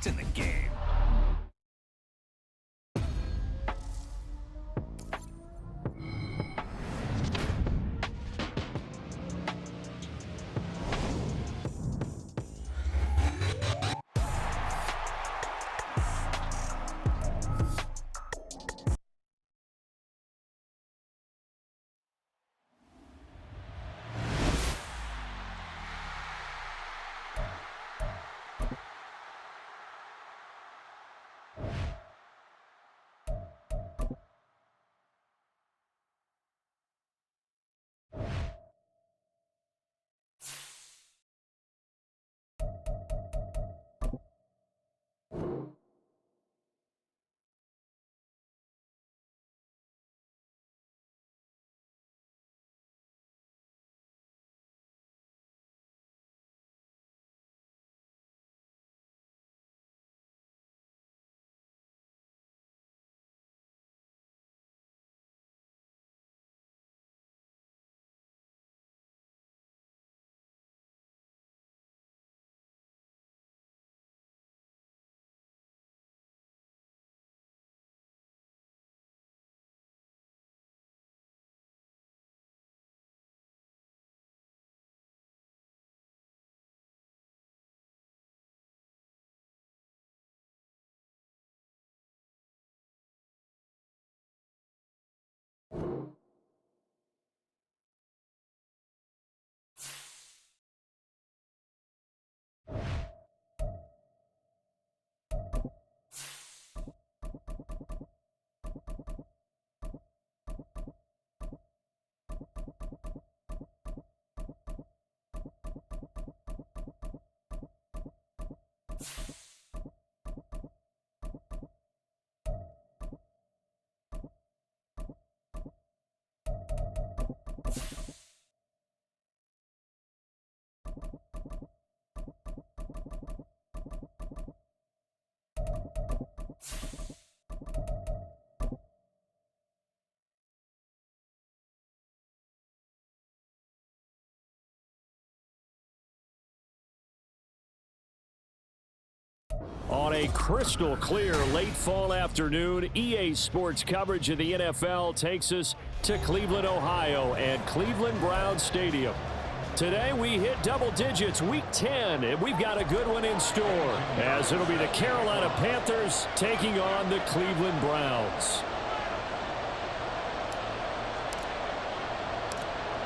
to the game. On a crystal clear late fall afternoon, EA Sports coverage of the NFL takes us to Cleveland, Ohio and Cleveland Browns Stadium. Today we hit double digits, week 10, and we've got a good one in store, as it'll be the Carolina Panthers taking on the Cleveland Browns.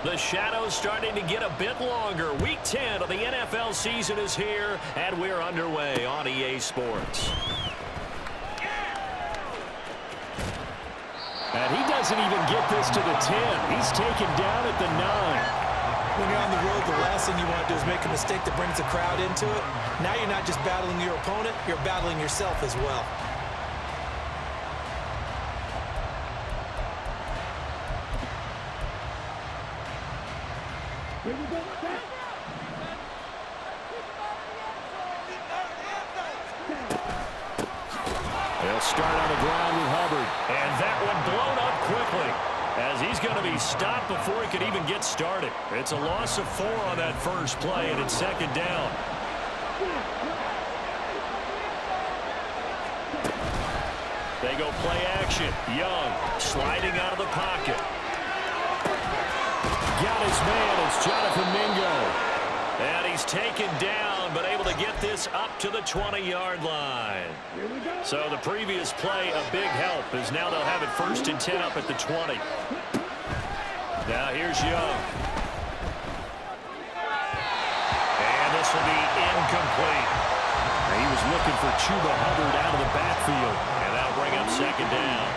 The shadows starting to get a bit longer. Week 10 of the NFL season is here, and we're underway on EA Sports. And he doesn't even get this to the 10. He's taken down at the 9. When you're on the road, the last thing you want to do is make a mistake that brings the crowd into it. Now you're not just battling your opponent, you're battling yourself as well. They'll start on the ground with Hubbard. And that one blown up quickly, as he's going to be stopped before he could even get started. It's a loss of 4 on that first play, and it's second down. They go play action. Young sliding out of the pocket. Got his man. It's Jonathan Mingo. And he's taken down, but able to get this up to the 20-yard line. So the previous play, a big help, as now they'll have it 1st and 10 up at the 20. Now here's Young. And this will be incomplete. He was looking for Chuba Hubbard out of the backfield. And that'll bring up second down.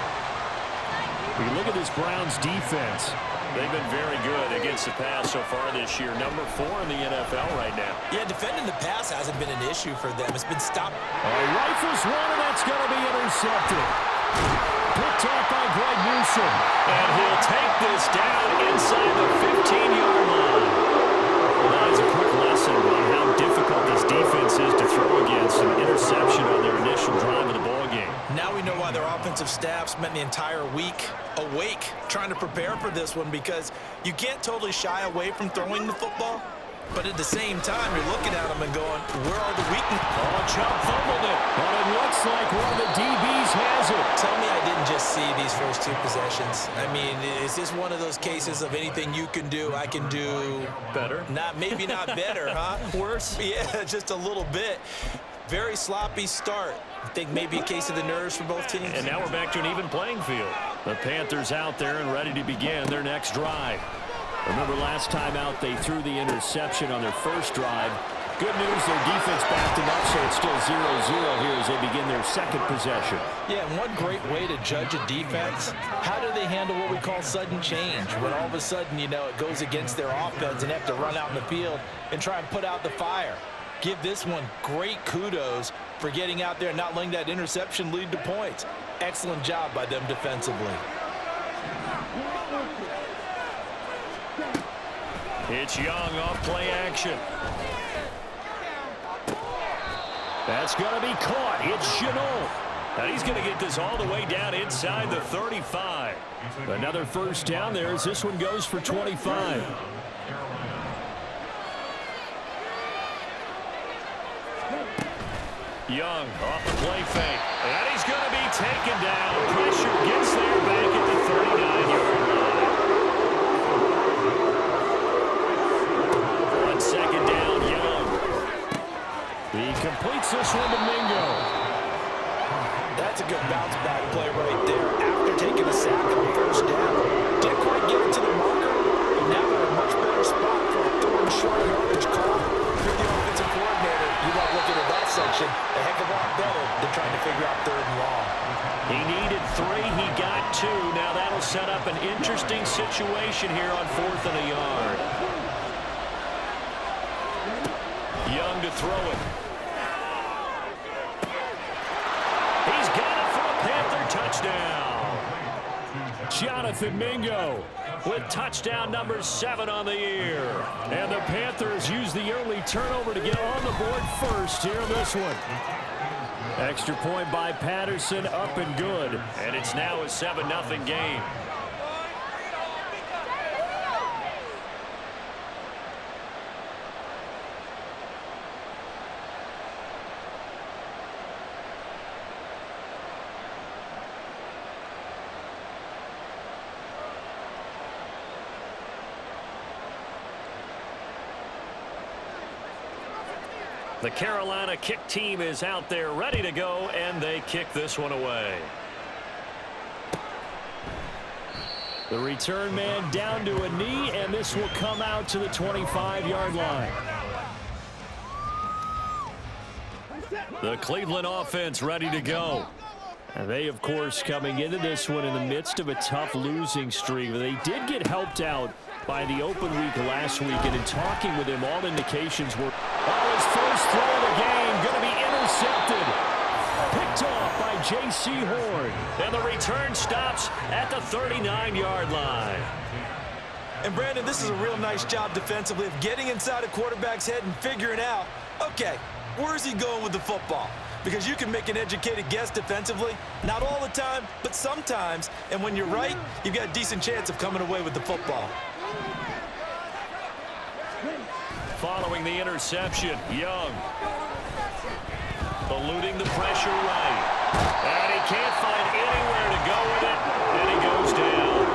We look at this Browns defense. They've been very good against the pass so far this year. Number 4 in the NFL right now. Yeah, defending the pass hasn't been an issue for them. It's been stopped. Rifles one, and that's going to be intercepted. Picked off by Greg Newsom. And he'll take this down inside the 15-yard line. Well, that is a quick lesson on how difficult this defense is to throw against. An interception on their initial drive of the ballgame. Now we know why their offensive staff spent the entire week awake trying to prepare for this one, because you can't totally shy away from throwing the football, But at the same time, you're looking at them and going, where are the weaknesses? Oh, Chubb fumbled it. But it looks like one of the DBs has it. Tell me I didn't just see these first two possessions. I mean, is this one of those cases of anything you can do, I can do better? Maybe not better, huh? Worse? Yeah, just a little bit. Very sloppy start. I think maybe a case of the nerves for both teams. And now we're back to an even playing field. The Panthers out there and ready to begin their next drive. Remember last time out they threw the interception on their first drive. Good news, their defense backed them up, so it's still 0-0 here as they begin their second possession. Yeah, and one great way to judge a defense, how do they handle what we call sudden change? When all of a sudden, you know, it goes against their offense and they have to run out in the field and try and put out the fire. Give this one great kudos for getting out there and not letting that interception lead to points. Excellent job by them defensively. It's Young off play action. That's going to be caught. It's Chenault. And he's going to get this all the way down inside the 35. Another first down there as this one goes for 25. Young off the play fake. And he's going to be taken down. Pressure gets there back at the 39-yard line. On second down, Young. He completes this one to Mingo. That's a good bounce back play right there after taking a sack on first down. Didn't quite get it to the marker, but now they're in a much better spot for a third and short yardage call. If you're the offensive coordinator, you like looking at that section a heck of a lot better than trying to figure out third and long. He needed 3. He got 2. Now that'll set up an interesting situation here on 4th and a yard. Young to throw it. He's got it for a Panther touchdown. Jonathan Mingo with touchdown number 7 on the year. And the Panthers use the early turnover to get on the board first here in this one. Extra point by Patterson, up and good. And it's now a 7-0 game. The Carolina kick team is out there ready to go, and they kick this one away. The return man down to a knee, and this will come out to the 25-yard line. The Cleveland offense ready to go. And they, of course, coming into this one in the midst of a tough losing streak. They did get helped out by the open week last week, and in talking with him, all indications were his first throw of the game going to be intercepted. Picked off by J.C. Horn. And the return stops at the 39-yard line. And Brandon, this is a real nice job defensively of getting inside a quarterback's head and figuring out, okay, where's he going with the football? Because you can make an educated guess defensively, not all the time, but sometimes. And when you're right, you've got a decent chance of coming away with the football. Following the interception, Young eluding the pressure right. And he can't find anywhere to go with it, and he goes down.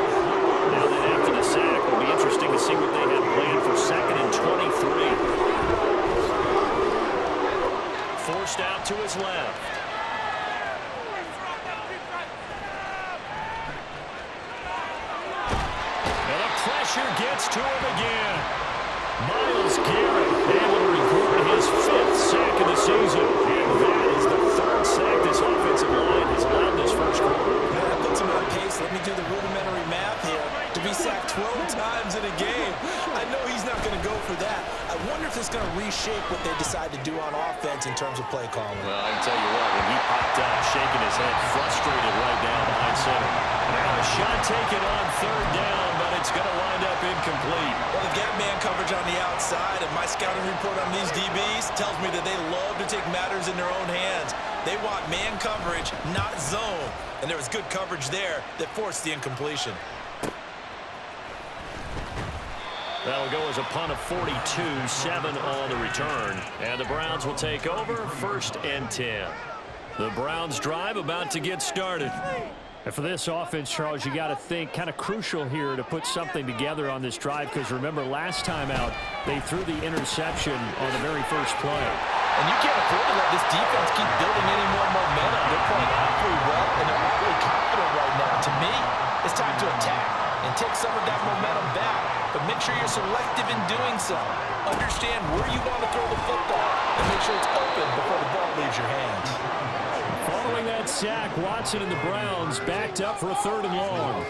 Now then after the sack, it'll be interesting to see what they have planned for 2nd and 23. Forced out to his left. And the pressure gets to him again. Myles Garrett able to record his 5th sack of the season. And that is the 3rd sack this offensive line has allowed this first quarter. That puts him on pace. Let me do the rudimentary math here. To be sacked 12 times in a game, I know he's not going to go for that. I wonder if it's going to reshape what they decide to do on offense in terms of play calling. Well, I can tell you what, when he popped up, shaking his head, frustrated right down behind center. Now a shot taken on 3rd down, but it's going to wind up incomplete. Well, they've got man coverage on the outside, and my scouting report on these DBs tells me that they love to take matters in their own hands. They want man coverage, not zone. And there was good coverage there that forced the incompletion. That'll go as a punt of 42, 7 on the return. And the Browns will take over, 1st and 10. The Browns drive about to get started. And for this offense, Charles, you got to think kind of crucial here to put something together on this drive, because remember last time out they threw the interception on the very first play. And you can't afford to let this defense keep building any more momentum. They're playing awfully well, and they're awfully confident right now. To me, it's time to attack and take some of that momentum back. But make sure you're selective in doing so. Understand where you want to throw the football and make sure it's open before the ball leaves your hands. Following that sack, Watson and the Browns backed up for a 3rd and long.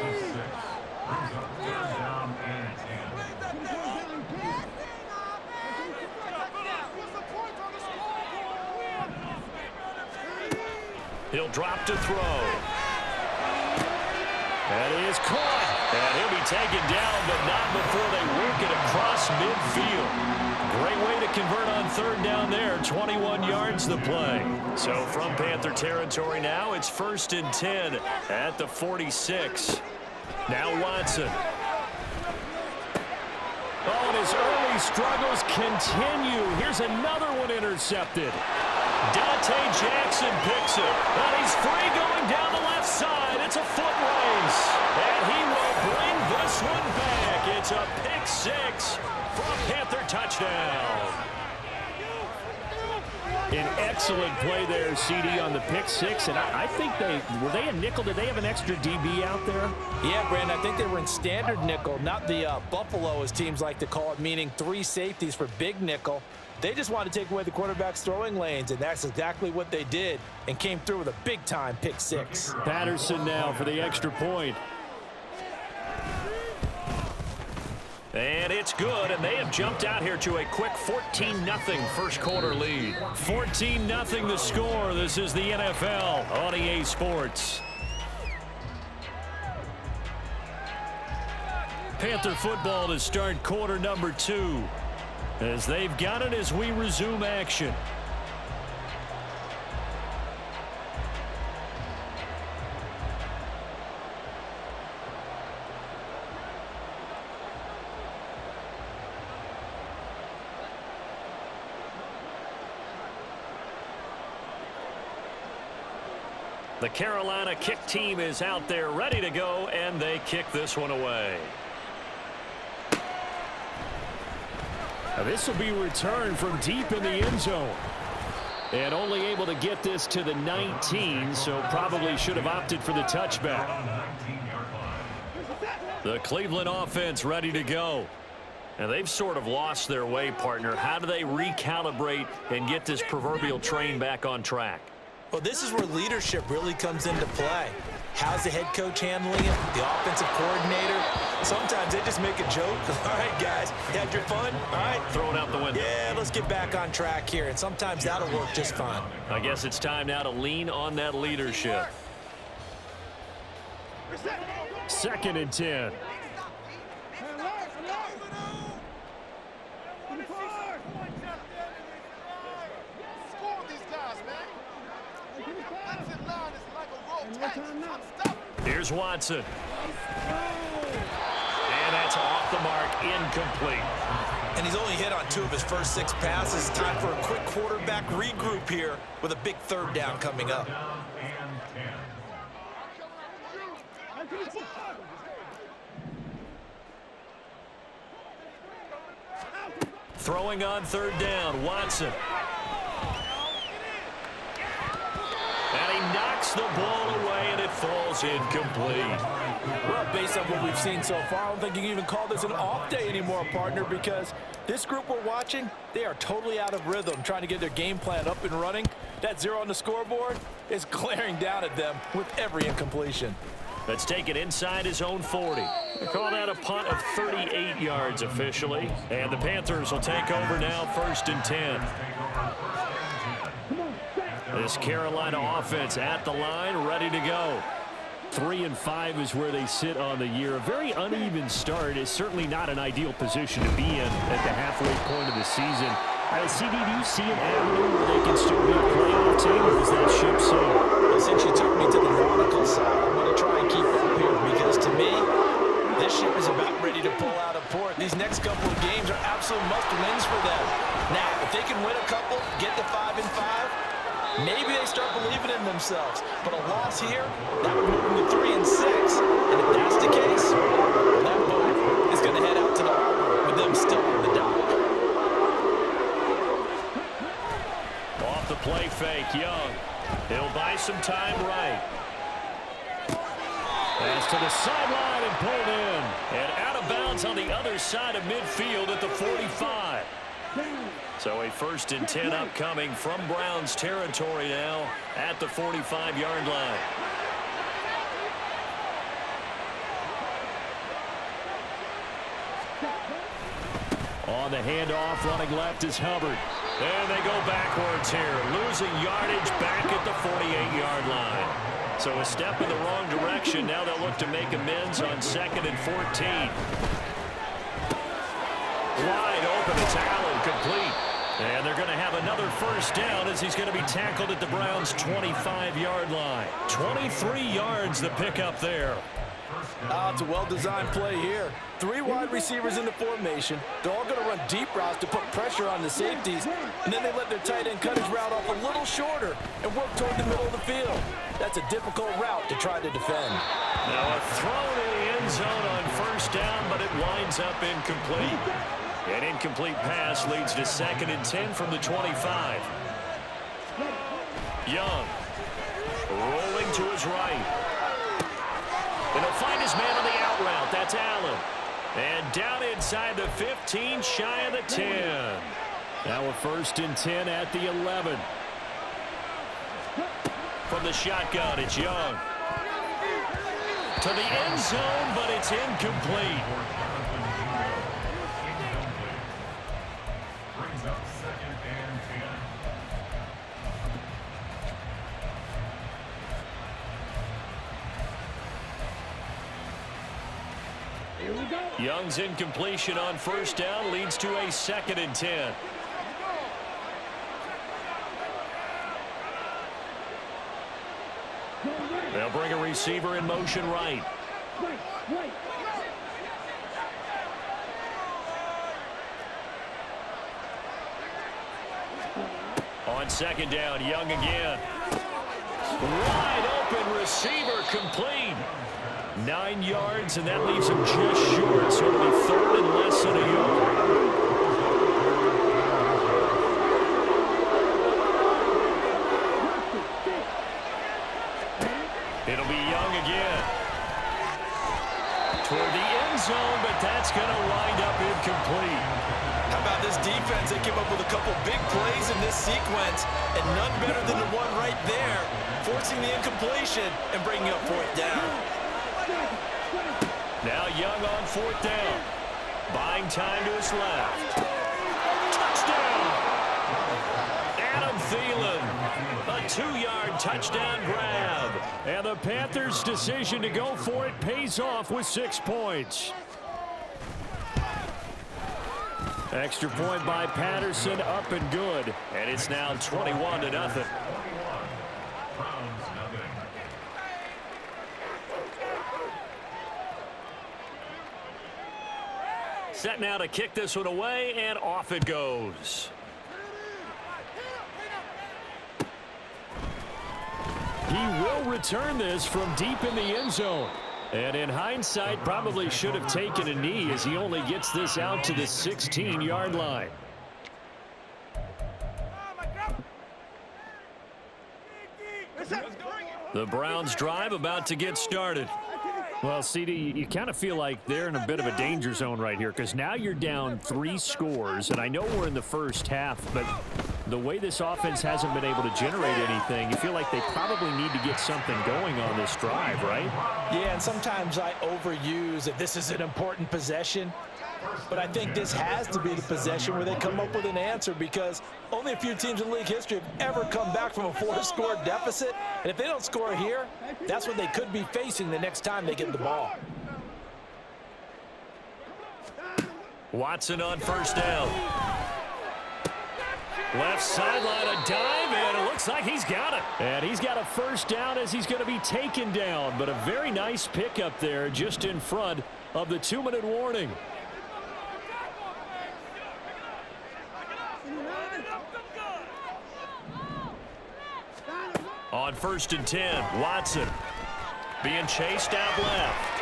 He'll drop to throw. That is caught. And he'll be taken down, but not before they work it across midfield. Great way to convert on 3rd down there. 21 yards the play. So from Panther territory now, it's 1st and 10 at the 46. Now Watson. Oh, and his early struggles continue. Here's another one intercepted. Dante Jackson picks it. And he's free going down the left side. It's a foot race. And he will bring this one back. It's a pick 6 for a Panther touchdown. An excellent play there, CD, on the pick 6. And I think were they a nickel? Did they have an extra DB out there? Yeah, Brandon, I think they were in standard nickel, not the Buffalo, as teams like to call it, meaning 3 safeties for big nickel. They just wanted to take away the quarterback's throwing lanes, and that's exactly what they did, and came through with a big-time pick 6. Patterson now for the extra point. And it's good, and they have jumped out here to a quick 14-0 first quarter lead. 14-0 the score. This is the NFL on EA Sports. Panther football to start quarter number 2. As they've got it as we resume action. The Carolina kick team is out there ready to go, and they kick this one away. Now this will be returned from deep in the end zone. And only able to get this to the 19, so probably should have opted for the touchback. The Cleveland offense ready to go. And they've sort of lost their way, partner. How do they recalibrate and get this proverbial train back on track? Well, this is where leadership really comes into play. How's the head coach handling it? The offensive coordinator? Sometimes they just make a joke. All right, guys, you had your fun? All right. Throw it out the window. Yeah, let's get back on track here. And sometimes that'll work just fine. I guess it's time now to lean on that leadership. 2nd and 10. Here's Watson. And that's off the mark, incomplete. And he's only hit on 2 of his first 6 passes. Time for a quick quarterback regroup here with a big 3rd down coming up. Throwing on 3rd down, Watson. And he knocks the ball away, and it falls incomplete. Well, based on what we've seen so far, I don't think you can even call this an off day anymore, partner, because this group we're watching, they are totally out of rhythm, trying to get their game plan up and running. That 0 on the scoreboard is glaring down at them with every incompletion. Let's take it inside his own 40. They call that a punt of 38 yards officially. And the Panthers will take over now, 1st and 10. This Carolina offense at the line, ready to go. 3-5 is where they sit on the year. A very uneven start is certainly not an ideal position to be in at the halfway point of the season. CD, do you see an avenue where they can still be a playoff team, or does that ship sail? Well, since you took me to the nautical side, I'm going to try and keep up here because, to me, this ship is about ready to pull out of port. These next couple of absolute must-wins for them. Now, if they can win a couple, get to 5-5, maybe they start believing in themselves. But a loss here, that would move them to 3-6. And if that's the case, that boat is going to head out to the harbor with them still on the dock. Off the play fake, Young. He'll buy some time right. Pass to the sideline and pulled in. And out of bounds on the other side of midfield at the 45. So a 1st and 10 upcoming from Browns territory now at the 45-yard line. On the handoff, running left is Hubbard. And they go backwards here, losing yardage back at the 48-yard line. So a step in the wrong direction. Now they'll look to make amends on 2nd and 14. Wide open, it's Allen, complete. And they're going to have another 1st down as he's going to be tackled at the Browns' 25-yard line. 23 yards the pickup there. It's a well-designed play here. 3 wide receivers in the formation. They're all going to run deep routes to put pressure on the safeties, and then they let their tight end cut his route off a little shorter and work toward the middle of the field. That's a difficult route to try to defend. Now a throw to the end zone on 1st down, but it winds up incomplete. An incomplete pass leads to 2nd and 10 from the 25. Young rolling to his right. And he'll find his man on the out route. That's Allen. And down inside the 15, shy of the 10. Now a 1st and 10 at the 11. From the shotgun, it's Young. To the end zone, but it's incomplete. Brings up 2nd and 10. Here we go. Young's incompletion on 1st down leads to a 2nd and 10. They'll bring a receiver in motion right. On 2nd down, Young again. Wide open receiver, complete. 9 yards, and that leaves him just short. So it'll be 3rd and less than a yard. It'll be Young again. Toward the end zone, but that's going to wind up incomplete. How about this defense? They came up with a couple big plays in this sequence, and none better than the one right there, forcing the incompletion and bringing up 4th down. Now Young on 4th down. Buying time to his left. Touchdown! Adam Thielen. A 2-yard touchdown grab. And the Panthers' decision to go for it pays off with 6 points. Extra point by Patterson, up and good. And it's now 21-0. Set now to kick this one away, and off it goes. He will return this from deep in the end zone. And in hindsight, probably should have taken a knee as he only gets this out to the 16-yard line. The Browns drive about to get started. Well, CD, you kind of feel like they're in a bit of a danger zone right here because now you're down 3 scores, and I know we're in the first half, but the way this offense hasn't been able to generate anything, you feel like they probably need to get something going on this drive, right? Yeah, and sometimes I overuse that this is an important possession, but I think this has to be the possession where they come up with an answer because only a few teams in league history have ever come back from a 4-score deficit, and if they don't score here, that's what they could be facing the next time they get the ball. Watson on 1st down. Left sideline, a dive, and it looks like he's got it. And he's got a 1st down as he's going to be taken down, but a very nice pickup there just in front of the 2-minute warning. On 1st and 10, Watson being chased out left.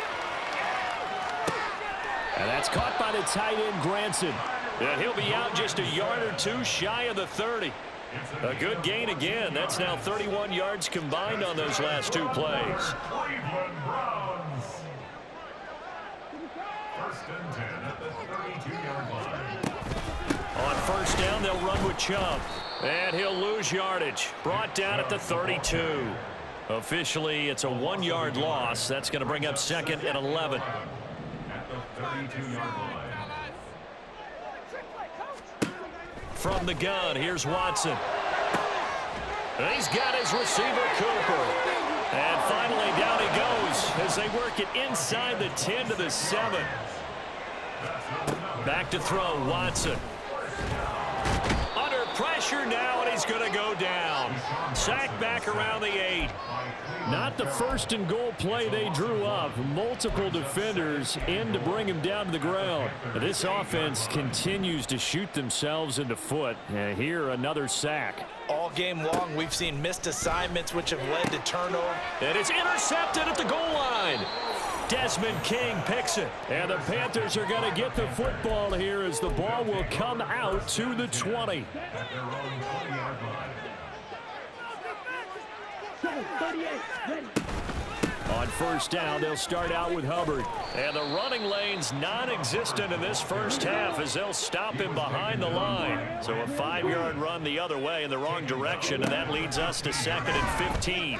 And that's caught by the tight end, Granson. And he'll be out just a yard or two shy of the 30. A good gain again. That's now 31 yards combined on those last two plays. Cleveland Browns. 1st and 10 at the 32-yard line. On 1st down, they'll run with Chubb. And he'll lose yardage. Brought down at the 32. Officially, it's a 1-yard loss. That's going to bring up 2nd and 11. At the 32-yard line. From the gun, here's Watson. And he's got his receiver, Cooper. And finally, down he goes as they work it inside the 10 to the 7. Back to throw, Watson. Under pressure now, and he's going to go down. Sacked back around the 8. Not the 1st and goal play they drew up. Multiple defenders in to bring him down to the ground. This offense continues to shoot themselves in the foot. And here, another sack. All game long, we've seen missed assignments which have led to turnover. And it's intercepted at the goal line. Desmond King picks it. And the Panthers are going to get the football here as the ball will come out to the 20. At their own 20-yard line. On 1st down, they'll start out with Hubbard. And the running lane's non-existent in this first half as they'll stop him behind the line. So a 5-yard run the other way in the wrong direction, and that leads us to 2nd and 15.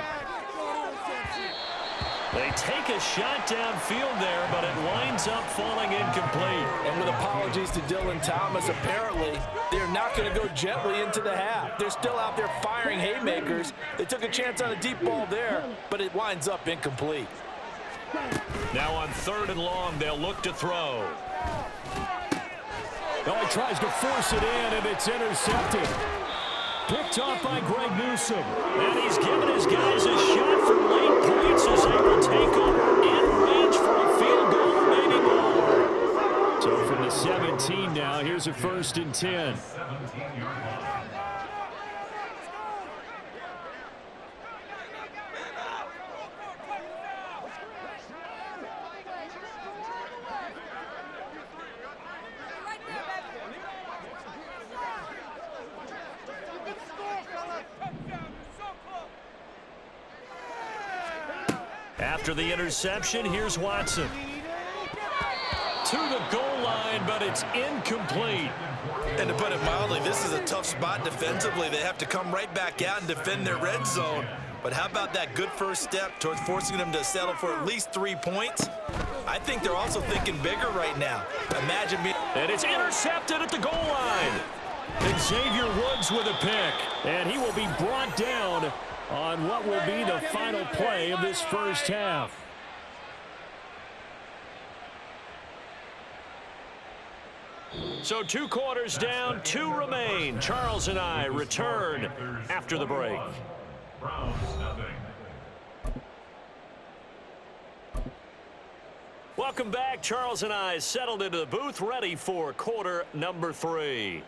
They take a shot downfield there, but it winds up falling incomplete. And with apologies to Dylan Thomas, apparently they're not going to go gently into the half. They're still out there firing haymakers. They took a chance on a deep ball there, but it winds up incomplete. Now on 3rd and long, they'll look to throw. Oh, he tries to force it in, and it's intercepted. Picked off by Greg Newsome. And he's given his guys a shot for late points as they will take over in range for a field goal, maybe more. So from the 17 now, here's a 1st and 10. 17-yard line. After the interception, here's Watson. To the goal line, but it's incomplete. And to put it mildly, this is a tough spot defensively. They have to come right back out and defend their red zone. But how about that good first step towards forcing them to settle for at least 3 points? I think they're also thinking bigger right now. Imagine being... And it's intercepted at the goal line. And Xavier Woods with a pick. And he will be brought down on what will be the final play of this first half. So 2 quarters down, 2 remain. Charles and I return after the break. Browns nothing. Welcome back. Charles and I settled into the booth, ready for quarter number 3.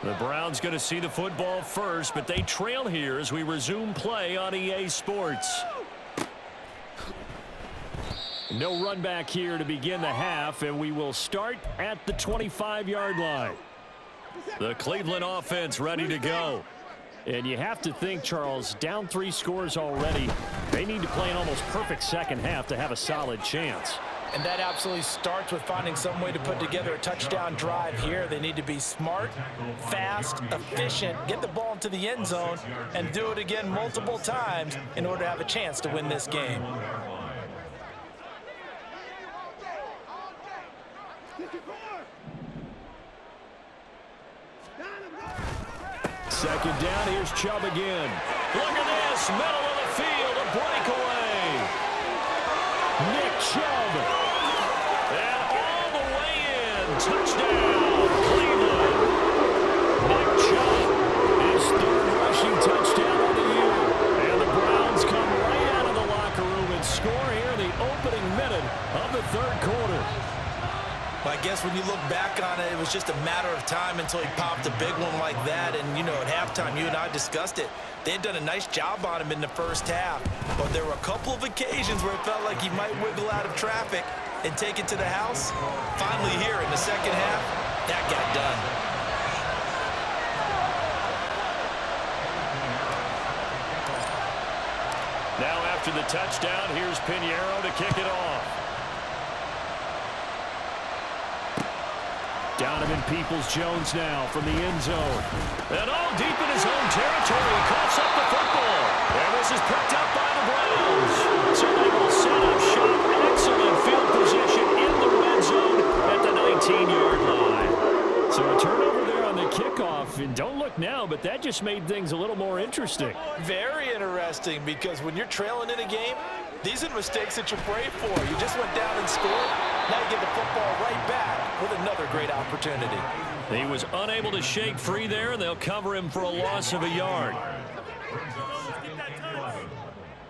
The Browns going to see the football first, but they trail here as we resume play on EA Sports. No run back here to begin the half, and we will start at the 25-yard line. The Cleveland offense ready to go. And you have to think, Charles, down 3 scores already. They need to play an almost perfect second half to have a solid chance. And that absolutely starts with finding some way to put together a touchdown drive here. They need to be smart, fast, efficient, get the ball into the end zone, and do it again multiple times in order to have a chance to win this game. Second down, here's Chubb again. Look at this, middle of the field, a breakaway. Nick Chubb. And all the way in, touchdown, Cleveland. Nick Chubb, his 3rd rushing touchdown of the year. And the Browns come right out of the locker room and score here in the opening minute of the 3rd quarter. I guess when you look back on it, it was just a matter of time until he popped a big one like that. And, you know, at halftime, you and I discussed it. They had done a nice job on him in the first half. But there were a couple of occasions where it felt like he might wiggle out of traffic and take it to the house. Finally here in the second half, that got done. Now after the touchdown, here's Pinheiro to kick it off. Donovan Peoples-Jones now from the end zone. And all deep in his own territory. He coughs up the football. And this is picked up by the Browns. So they will set up shop. Excellent field position in the red zone at the 19-yard line. So a turnover there on the kickoff. And don't look now, but that just made things a little more interesting. Very interesting, because when you're trailing in a game, these are the mistakes that you pray for. You just went down and scored. Now you get the football right back with another great opportunity. He was unable to shake free there, and they'll cover him for a loss of a yard.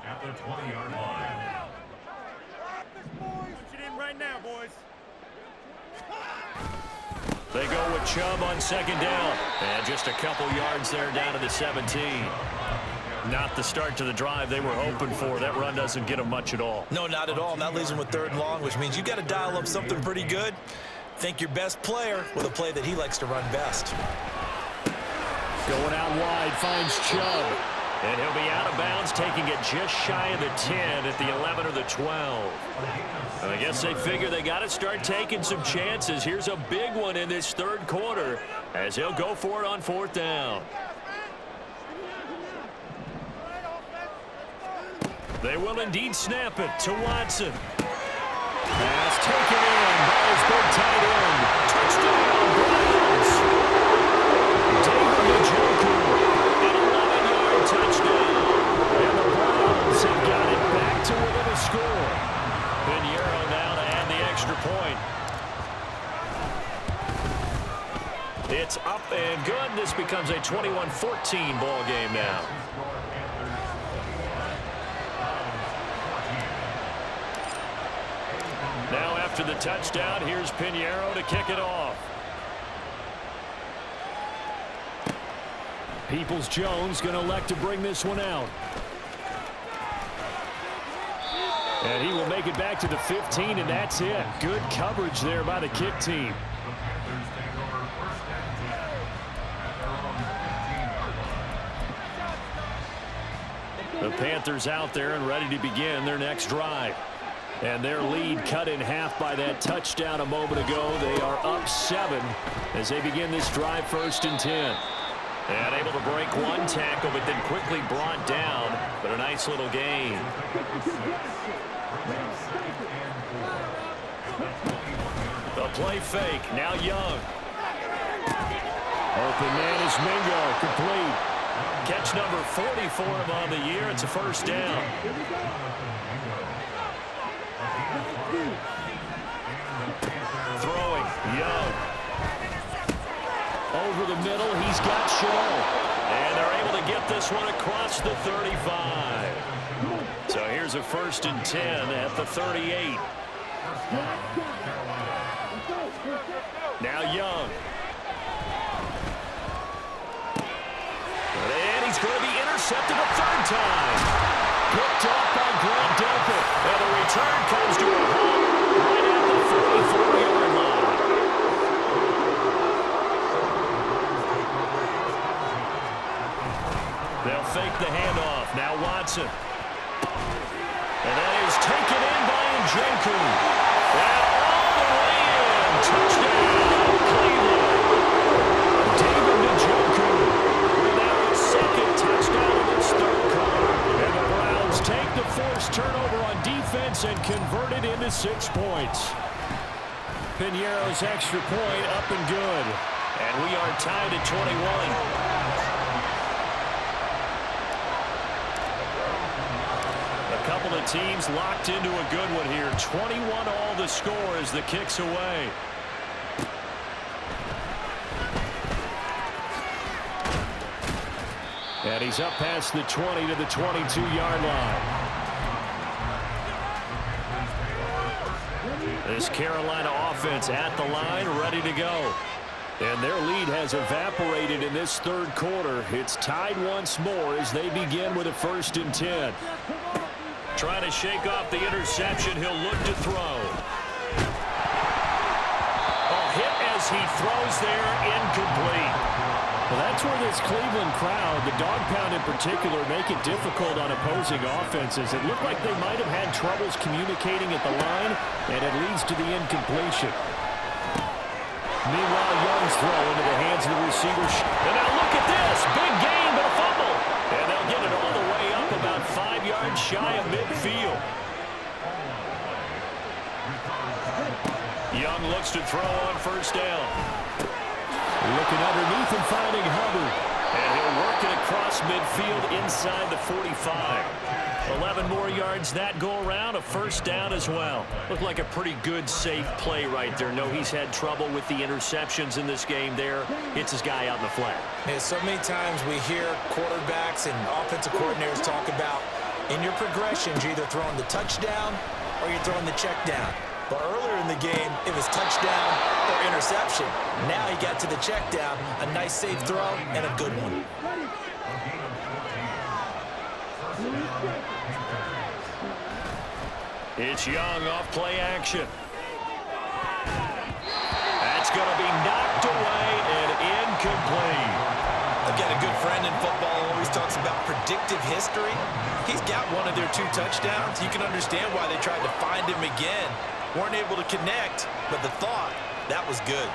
At the 20-yard line. Put it in right now, boys. They go with Chubb on second down. And just a couple yards there down to the 17. Not the start to the drive they were hoping for. That run doesn't get them much at all. No, not at all. And that leaves them with third and long, which means you got to dial up something pretty good. Think your best player with a play that he likes to run best. Going out wide, finds Chubb. And he'll be out of bounds, taking it just shy of the 10 at the 11 or the 12. And I guess they figure they got to start taking some chances. Here's a big one in this third quarter as he'll go for it on fourth down. They will indeed snap it to Watson. Pass taken in by his big tight end. Touchdown, Browns. David Njoku, an 11-yard touchdown. And the Browns have got it back to within a score. Pinheiro now to add the extra point. It's up and good. This becomes a 21-14 ball game now. Now after the touchdown, here's Pinheiro to kick it off. Peoples-Jones going to elect to bring this one out. And he will make it back to the 15, and that's it. Good coverage there by the kick team. The Panthers out there and ready to begin their next drive. And their lead cut in half by that touchdown a moment ago. They are up 7 as they begin this drive, 1st and 10. And able to break one tackle, but then quickly brought down. But a nice little gain. The play fake. Now Young. Open man is Mingo. Complete. Catch number 40 for him on the year. It's a first down. Throwing, Young. Over the middle, he's got Shaw. And they're able to get this one across the 35. So here's a 1st and 10 at the 38. Now Young. And he's going to be intercepted a 3rd time. Picked off by Grant Delpit. And the return comes to a halt right at the 44-yard line. They'll fake the handoff. Now Watson. And that is taken in by Njoku. And all the way in. Touchdown, Cleveland. David Njoku with now his 2nd touchdown in this 3rd quarter. And the Browns take the forced turnover on defense and convert it into 6 points. Pinheiro's extra point up and good. And we are tied at 21. A couple of teams locked into a good one here. 21 all the score as the kick's away. And he's up past the 20 to the 22-yard line. This Carolina offense at the line, ready to go. And their lead has evaporated in this third quarter. It's tied once more as they begin with a 1st and 10. Trying to shake off the interception. He'll look to throw. Hit as he throws there, incomplete. Well, that's where this Cleveland crowd, the dog pound in particular, make it difficult on opposing offenses. It looked like they might have had troubles communicating at the line, and it leads to the incompletion. Meanwhile, Young's throw into the hands of the receiver. And now look at this. Big gain, but a fumble. And they'll get it all the way up about 5 yards shy of midfield. Young looks to throw on 1st down. Looking underneath and finding Hubbard. And he'll work it across midfield inside the 45. 11 more yards that go around, a 1st down as well. Looked like a pretty good, safe play right there. No, he's had trouble with the interceptions in this game there. Hits his guy out in the flat. Yeah, so many times we hear quarterbacks and offensive coordinators talk about in your progressions, you're either throwing the touchdown or you're throwing the check down. But earlier in the game, it was touchdown or interception. Now he got to the check down, a nice safe throw, and a good one. It's Young off play action. That's going to be knocked away and incomplete. I've got a good friend in football who always talks about predictive history. He's got one of their 2 touchdowns. You can understand why they tried to find him again. Weren't able to connect, but the thought, that was good.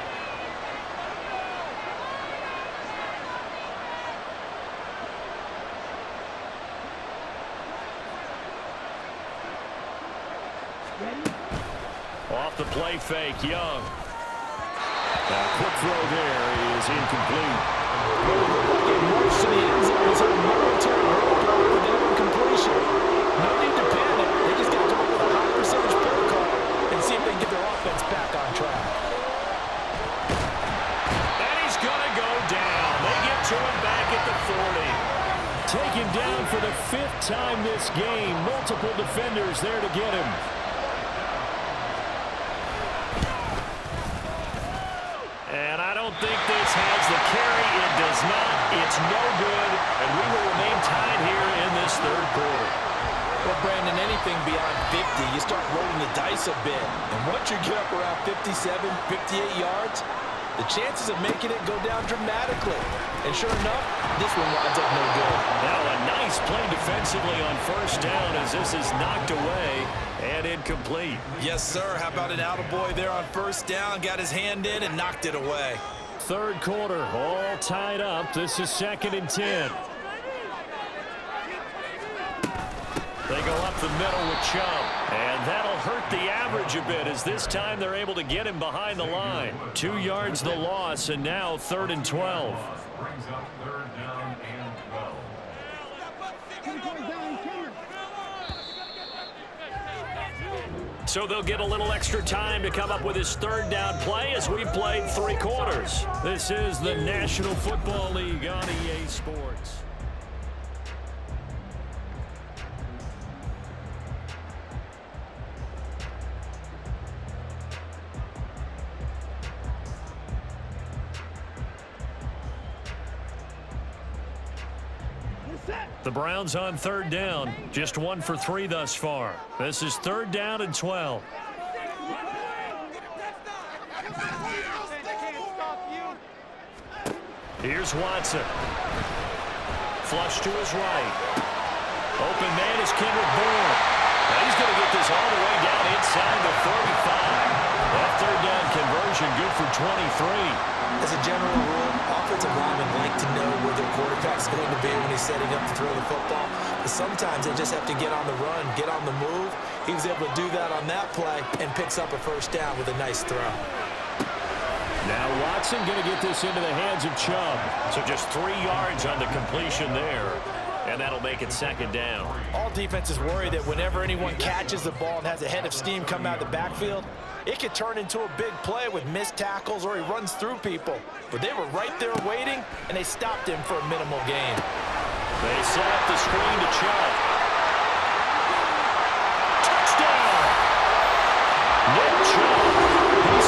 Off the play fake, Young. That quick throw there is incomplete. March to the end zone is a momentary roadblock for the incompletion. No need to panic. They just got to come up with a high percentage play call and see if they can get their offense back on track. And he's going to go down. They get to him back at the 40. Taken down for the 5th time this game. Multiple defenders there to get him. And I don't think this has the carry. It does not. It's no good. And we will remain tied here in this third quarter. Well, Brandon, anything beyond 50, you start rolling the dice a bit. And once you get up around 57, 58 yards, the chances of making it go down dramatically. And sure enough, this one winds up no good. Now a nice play defensively on 1st down as this is knocked away and incomplete. Yes, sir. How about an attaboy there on 1st down? Got his hand in and knocked it away. Third quarter, all tied up. This is 2nd and 10. They go up the middle with Chubb. And that'll hurt the average a bit as this time they're able to get him behind the line. 2 yards the loss, and now 3rd and 12. Brings up 3rd down and 12. So they'll get a little extra time to come up with his 3rd down play as we've played 3 quarters. This is the National Football League on EA Sports. The Browns on 3rd down. Just 1 for 3 thus far. This is 3rd down and 12. Here's Watson. Flush to his right. Open man is Kendrick Bourne. Now he's going to get this all the way down inside the 35. That 3rd down conversion good for 23. As a general rule, offensive linemen like to know where their quarterback's going to be when he's setting up to throw the football. But sometimes they just have to get on the run, get on the move. He was able to do that on that play and picks up a 1st down with a nice throw. Now Watson going to get this into the hands of Chubb. So just 3 yards on the completion there. And that'll make it 2nd down. All defenses worry that whenever anyone catches the ball and has a head of steam come out of the backfield, it could turn into a big play with missed tackles or he runs through people. But they were right there waiting, and they stopped him for a minimal gain. They set up the screen to Chubb. Touchdown! Nick Chubb. He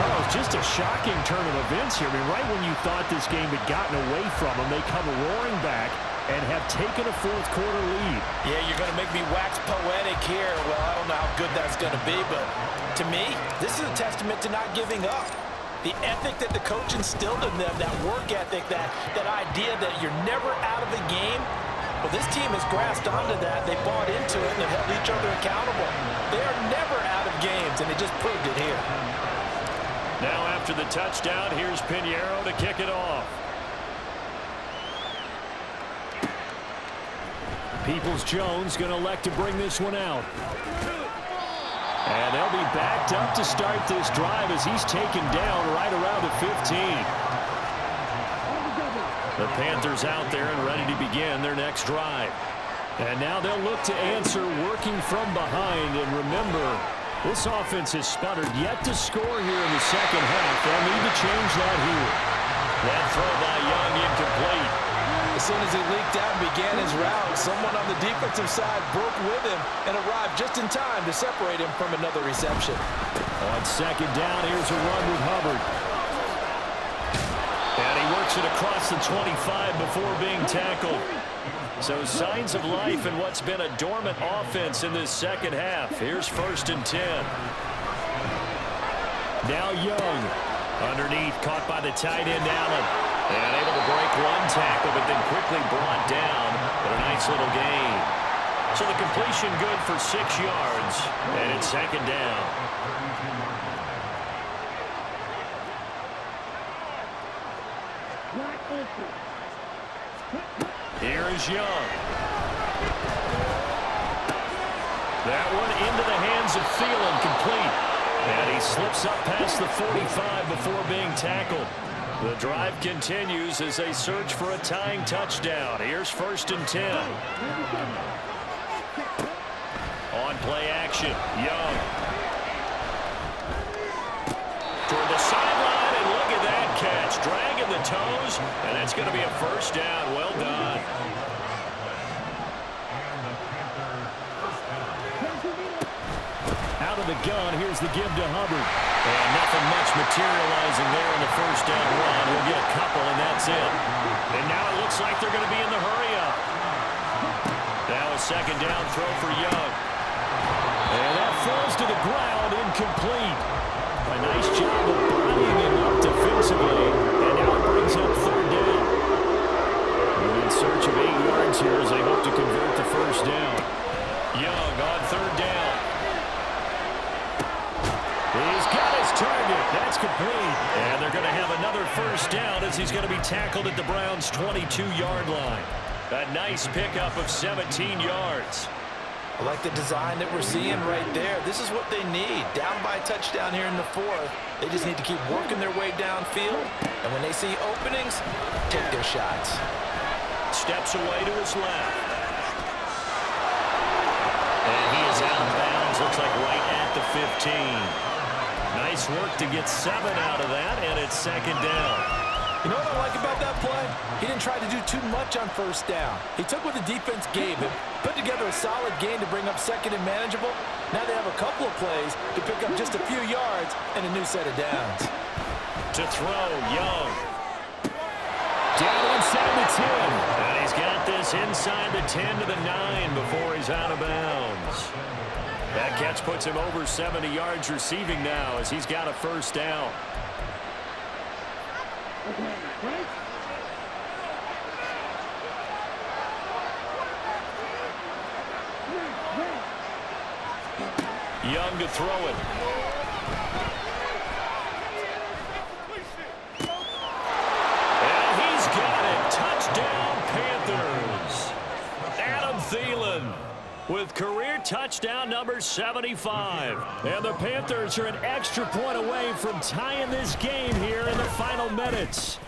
Charles, just a shocking turn of events here. I mean, right when you thought this game had gotten away from them, they come roaring back and have taken a fourth quarter lead. Yeah, you're going to make me wax poetic here. Well, I don't know how good that's going to be, but to me, this is a testament to not giving up. The ethic that the coach instilled in them, that work ethic, that idea that you're never out of the game. Well, this team has grasped onto that. They bought into it and have held each other accountable. They are never out of games, and they just proved it here. Now after the touchdown, here's Pinheiro to kick it off. Peoples-Jones going to elect to bring this one out. And they'll be backed up to start this drive as he's taken down right around the 15. The Panthers out there and ready to begin their next drive. And now they'll look to answer working from behind. And remember, this offense has sputtered yet to score here in the second half. They'll need to change that here. That throw by Young incomplete. As soon as he leaked out and began his route, someone on the defensive side broke with him and arrived just in time to separate him from another reception. On second down, here's a run with Hubbard. And he works it across the 25 before being tackled. So signs of life in what's been a dormant offense in this second half. Here's 1st and 10. Now Young. Underneath, caught by the tight end Allen. And able to break one tackle, but then quickly brought down. But a nice little gain. So the completion good for 6 yards. And it's second down. Here is Young. That one into the hands of Thielen, complete. And he slips up past the 45 before being tackled. The drive continues as they search for a tying touchdown. Here's 1st and 10. On play action, Young. Toward the sideline, and look at that catch. Dragging the toes, and that's going to be a 1st down. Well done. Out of the gun, here's the give to Hubbard. And nothing much materializing there in the 1st down run. We'll get a couple, and that's it. And now it looks like they're going to be in the hurry-up. Now a 2nd down throw for Young. And that falls to the ground, incomplete. A nice job of bodying him up defensively. And now it brings up 3rd down. We're in search of 8 yards here as they hope to convert the 1st down. Young on 3rd down. He's got his target. That's complete. And they're going to have another 1st down as he's going to be tackled at the Browns' 22-yard line. A nice pickup of 17 yards. I like the design that we're seeing right there. This is what they need. Down by a touchdown here in the 4th. They just need to keep working their way downfield. And when they see openings, take their shots. Steps away to his left. And he is out of bounds. Looks like right at the 15. Nice work to get 7 out of that, and it's 2nd down. You know what I like about that play? He didn't try to do too much on 1st down. He took what the defense gave him, put together a solid game to bring up 2nd and manageable. Now they have a couple of plays to pick up just a few yards and a new set of downs. To throw, Young. Down inside the 10. And he's got this inside the 10 to the 9 before he's out of bounds. That catch puts him over 70 yards receiving now as he's got a 1st down. Young to throw it. And he's got it. Touchdown, Panthers. Adam Thielen with career touchdown number 75. And the Panthers are an extra point away from tying this game here in the final minutes.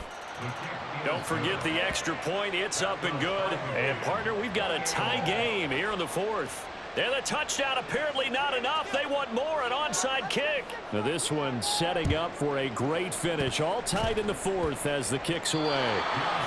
Don't forget the extra point. It's up and good. And, partner, we've got a tie game here in the 4th. And the touchdown apparently not enough. They want more, an onside kick. Now this one setting up for a great finish. All tied in the fourth as the kick's away.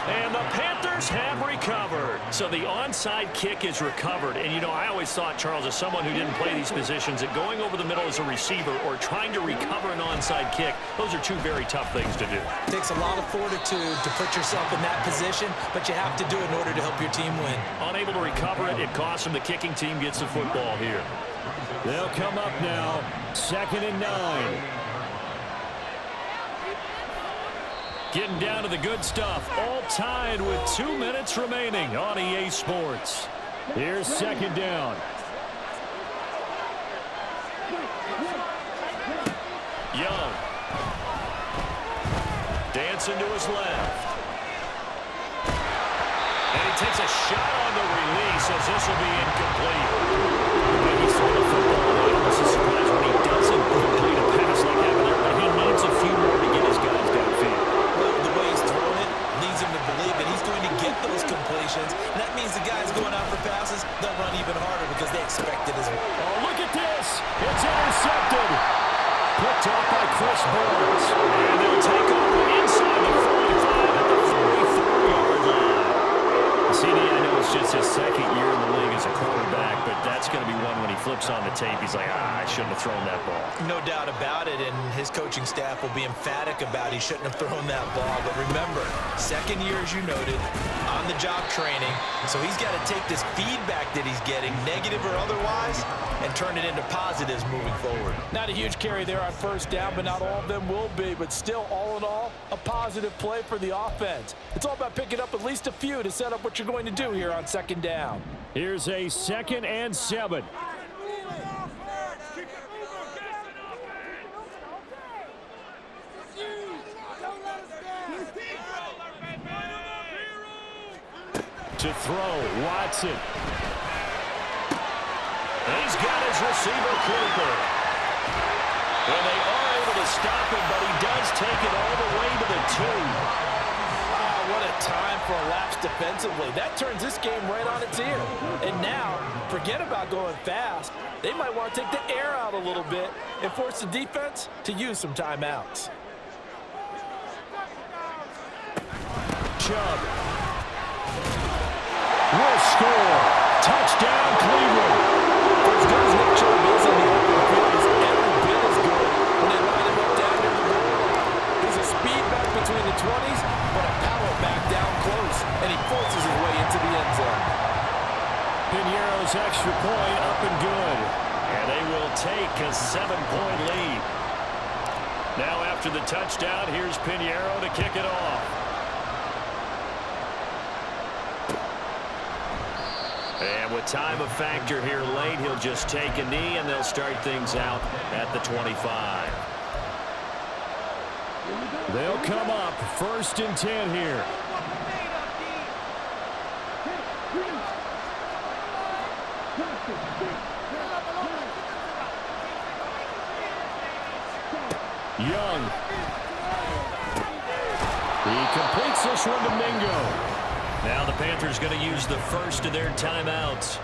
And the Panthers have recovered. So the onside kick is recovered. And, you know, I always thought, Charles, as someone who didn't play these positions, that going over the middle as a receiver or trying to recover an onside kick, those are two very tough things to do. It takes a lot of fortitude to put yourself in that position, but you have to do it in order to help your team win. Unable to recover it, it costs them. The kicking team gets the football here. They'll come up now, 2nd and 9. Getting down to the good stuff, all tied with 2 minutes remaining on EA Sports. Here's 2nd down. Young. Dancing to his left. And he takes a shot on the release as this will be incomplete. And he's throwing the football. I'm almost surprised when he doesn't complete a pass like that there, but he needs a few more to get his guys downfield. Well, the way he's throwing it leads him to believe that he's going to get those completions. And that means the guys going out for passes, they'll run even harder because they expect it as well. Oh, look at this. It's intercepted. Picked off by Chris Burns. And they'll take over inside the 45 at the 44-yard line. CD, I know it's just his 2nd year in the league as a quarterback, but that's going to be one when he flips on the tape. He's like, I shouldn't have thrown that ball. No doubt about it, and his coaching staff will be emphatic about he shouldn't have thrown that ball. But remember, 2nd year, as you noted, on-the-job training, so he's got to take this feedback that he's getting, negative or otherwise, and turn it into positives moving forward. Not a huge carry there on 1st down, but not all of them will be. But still, all in all, a positive play for the offense. It's all about picking up at least a few to set up what you're going to do here on 2nd down. Here's a 2nd and 7. To throw, Watson. He's got his receiver Cooper. And they are able to stop him, but he does take it all the way to the 2. What a time for a lapse defensively. That turns this game right on its ear. And now, forget about going fast. They might want to take the air out a little bit and force the defense to use some timeouts. Chubb will score. Touchdown, Cleveland. As good as Nick Chubb is on the open field, he's every bit as good when they line him up down near the goal. He's a speed back between the 20s, but a power back down close, and he forces his way into the end zone. Pinheiro's extra point up and good. And they will take a 7-point lead. Now after the touchdown, here's Pinheiro to kick it off. And with time a factor here late, he'll just take a knee, and they'll start things out at the 25. They'll come up 1st and 10 here. Young. He completes this one to Mingo. Now the Panthers going to use the first of their timeouts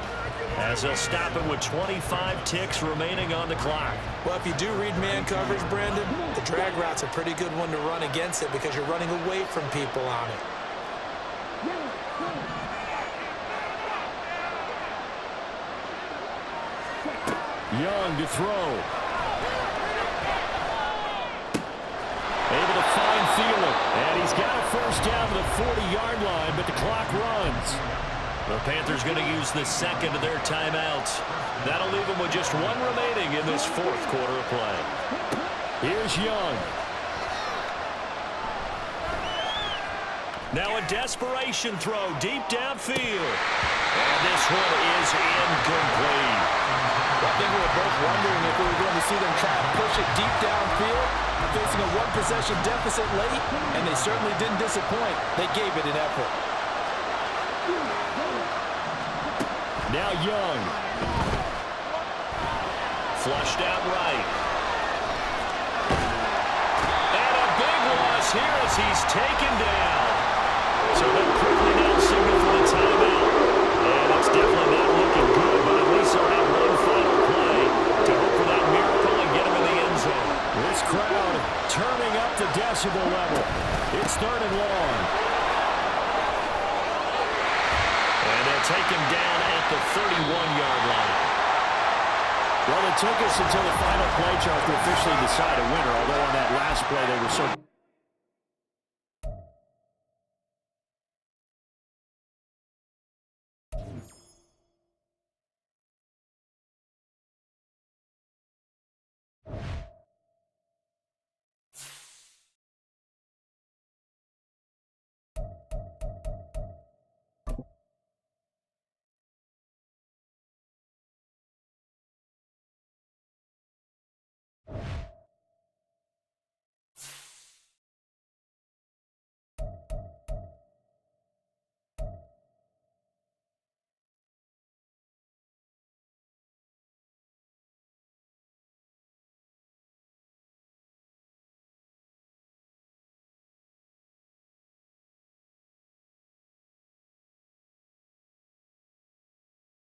as they'll stop him with 25 ticks remaining on the clock. Well, if you do read man coverage, Brandon, the drag route's a pretty good one to run against it because you're running away from people on it. Young to throw. Able to find Thielen. And he's got a 1st down to the 40-yard line, but the clock runs. The Panthers going to use the second of their timeouts. That'll leave them with just one remaining in this 4th quarter of play. Here's Young. Now a desperation throw deep downfield. And this one is incomplete. I think we were both wondering if we were going to see them try and push it deep downfield, facing a 1-possession deficit late, and they certainly didn't disappoint. They gave it an effort. Now Young. Flushed out right. And a big loss here as he's taken down. So they'll quickly now signal for the timeout. And it's definitely not looking good, but at least they'll have one turning up the decibel level. It's 3rd and long. And they'll take him down at the 31-yard line. Well, it took us until the final play, Charles, to officially decide a winner, although on that last play they were so